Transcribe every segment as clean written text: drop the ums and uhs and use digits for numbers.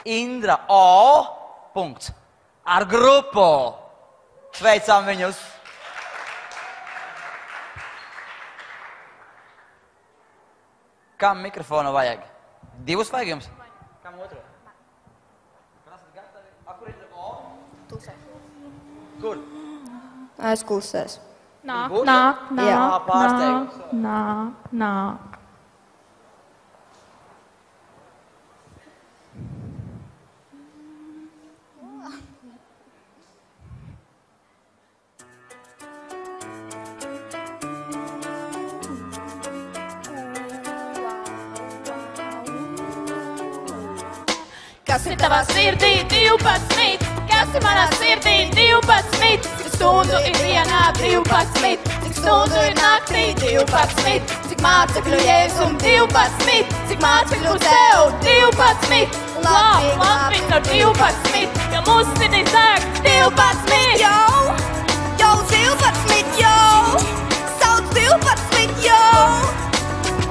Indra O. Punkts. Ar grupu. Sveicam viņus. Kam mikrofonu vajag? Divus vajag jums? Kam otru? Kas ir gatavi? Kur ir O? Tusē. Kur? Aizklusēs. Nāk. Kas ir tavā sirdī 12? Kas ir manā sirdī 12? Cik stundu ir dienā 12? Cik stundu ir naktī 12? Cik mācekļu Jēzum 12? Cik mācekļu tev 12? Labi, no 12, jo mūsu sirdī sāk 12. Jau 12, jau! Sauc 12, jau!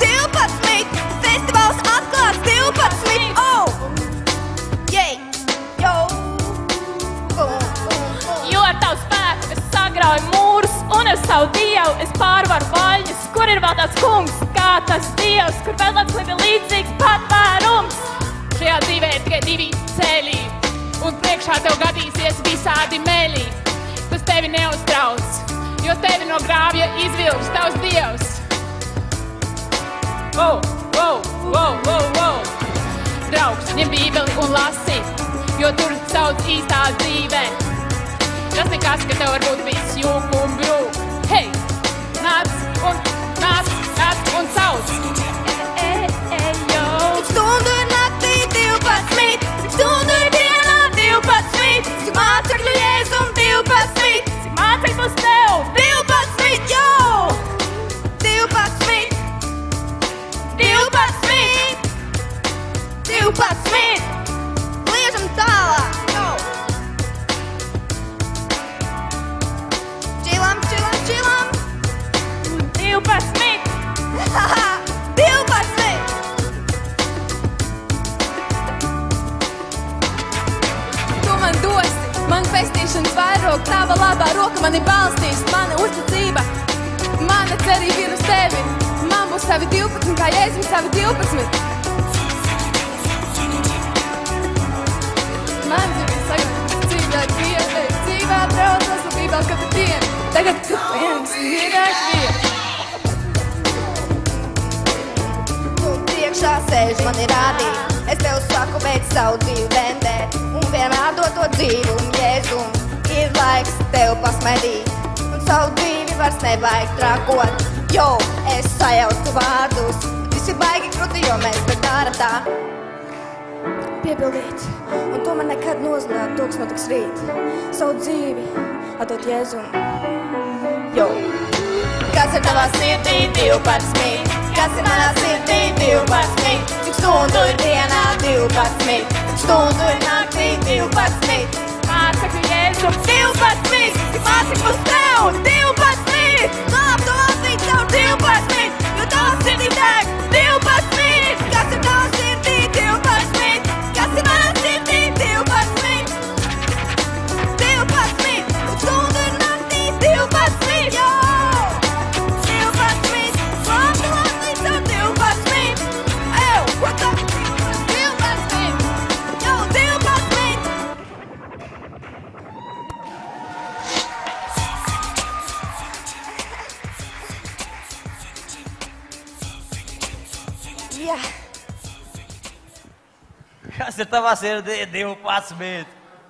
12! Festivāls atklāts 12! Jo ar tavu spēku es sagrauju mūrus, un ar savu Dievu es pārvaru vaļņus. Kur ir vēl tāds kungs, kā tas Dievs, kur vēl tāds lieta līdzīgs patvērums? Šajā dzīvē ir tikai divi ceļi, un priekšā tev gadīsies visādi meļi. Tas tevi neuztrauc, jo tevi no grāvja izvilks tavs Dievs. Draugs, ņem bībeli un lasi, jo tur sauc īstā dzīvē. Tas nekas, ka tev varbūt viss jūk un brūk. Hei, nāc un sauc. Cik stundu ir naktī 12, cik stundu ir dienā 12, cik mācekļu Jēzum 12, Cik mācekļu būs tev 12, jau! 12, 12, 12, liežam tālāk, jau! Čilam! 12. Haha, 12! Tu man dosi, man pestīšanas vairāk, tava labā roka mani balstīs, mana uzticība, mana cerība ir uz tevi. Man būs tavi 12, kā Jēzus savi 12. Man dzīvī sagad, dzīvē Dievi, dzīvē braucas un bībēl katru dienu. Tagad tu viens mīrāk vien. Tu priekšā sēž mani rādī, es tev saku, beidz savu dzīvi vendēt, un vienmēr dod to dzīvu un Jēzum. Ir laiks tev pasmaidīt, un savu dzīvi vairs nevajag trakot. Jo, es sajaucu vārdus, viss ir baigi krūti, jo mēs te dara tā. Piepildīt, un to man nekad nozglāt, to, kas notiks rīt. Savu dzīvi atdot Jēzum. Jo. Kas ir tavā sirdī 12? Kas ir manā sirdī 12? Cik stundu ir dienā 12? Cik stundu ir naktī 12? Mācekļu Jēzum 12! Cik mācekļu būs tev 12! Labi, tev 12! Jo tavā sirdī deg 12! Kas ir tavā sirdī 12? Kas ir manā sirdī 12? 12! Cik stundu ir naktī 12? Jo! 12! Labi, tev 12! Ew, what the? 12! Jo, 12! Jā. Kas ir tavā sirdī 12?